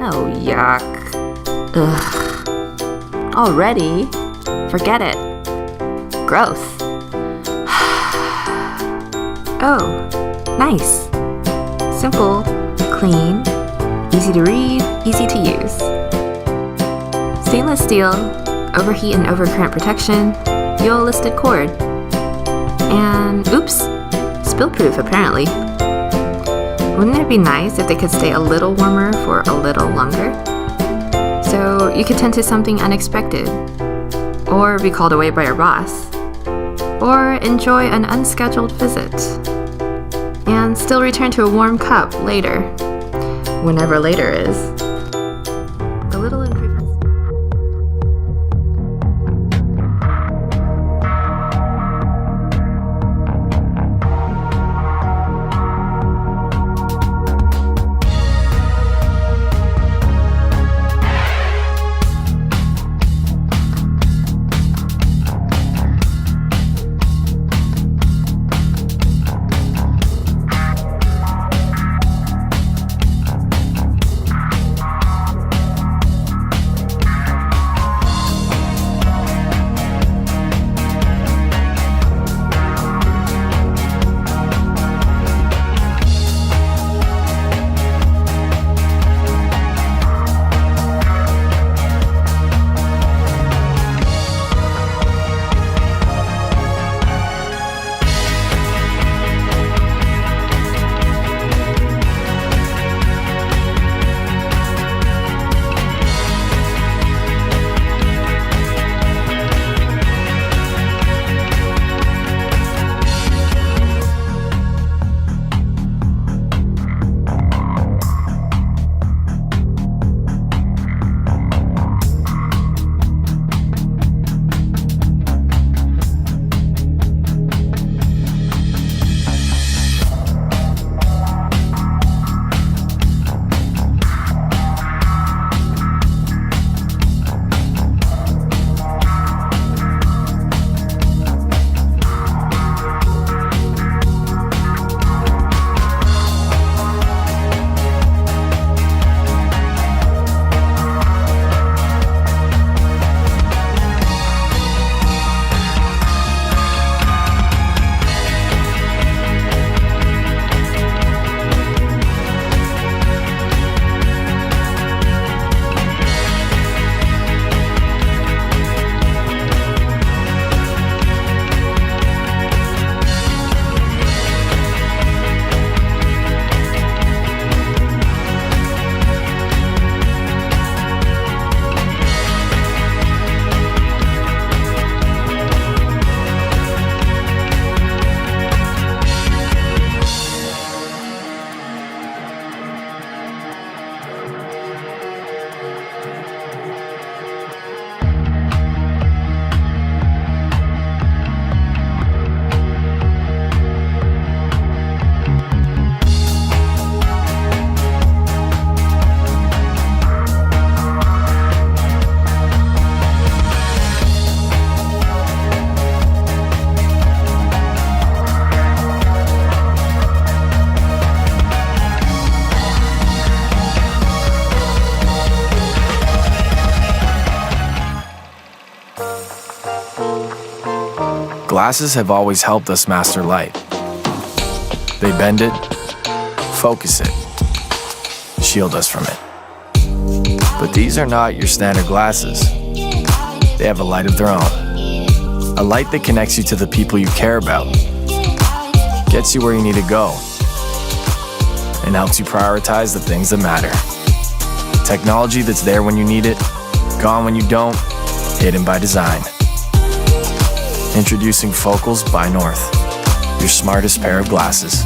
Oh, yuck. Ugh. Already? Forget it. Gross. Oh, nice. Simple, clean, easy to read, easy to use. Stainless steel, overheat and overcurrent protection, dual listed cord. And oops, spill-proof apparently. Wouldn't it be nice if they could stay a little warmer for a little longer? So you could tend to something unexpected, or be called away by your boss, or enjoy an unscheduled visit, and still return to a warm cup later, whenever later is. The little improvements. Glasses have always helped us master light. They bend it, focus it, shield us from it. But these are not your standard glasses. They have a light of their own. A light that connects you to the people you care about, gets you where you need to go, and helps you prioritize the things that matter. Technology that's there when you need it, gone when you don't, hidden by design. Introducing Focals by North, your smartest pair of glasses.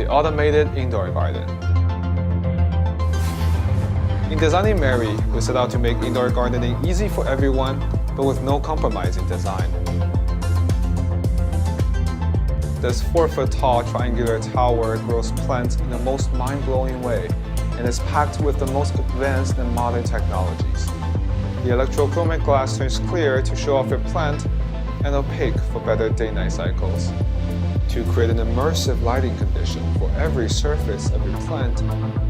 the automated indoor garden. In designing Mary, we set out to make indoor gardening easy for everyone, but with no compromise in design. This 4-foot-tall triangular tower grows plants in the most mind-blowing way and is packed with the most advanced and modern technologies. The electrochromic glass turns clear to show off your plant and opaque for better day-night cycles. To create an immersive lighting condition for every surface of your plant,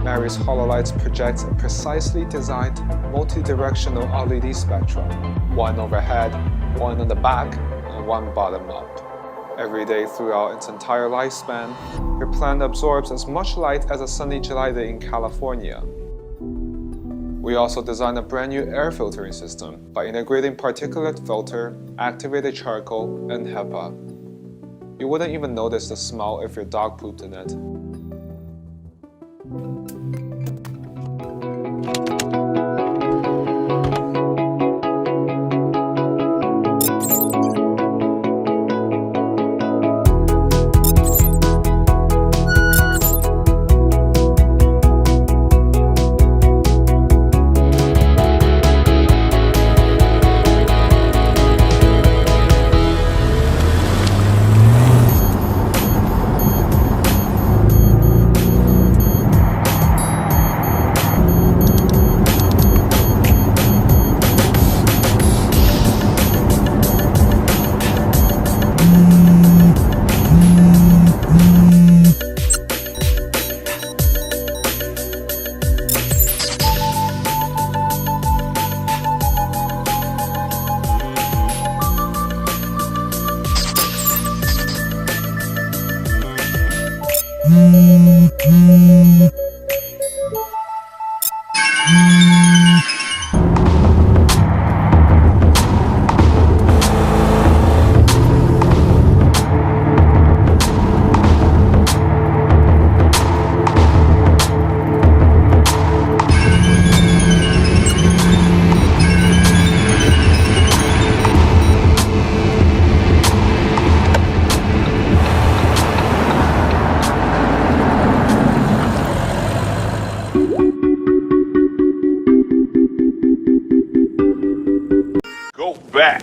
Mary's HoloLights projects a precisely designed multi-directional LED spectrum, one overhead, one on the back, and one bottom up. Every day throughout its entire lifespan, your plant absorbs as much light as a sunny July day in California. We also designed a brand new air filtering system by integrating particulate filter, activated charcoal, and HEPA. You wouldn't even notice the smell if your dog pooped in it. Go back.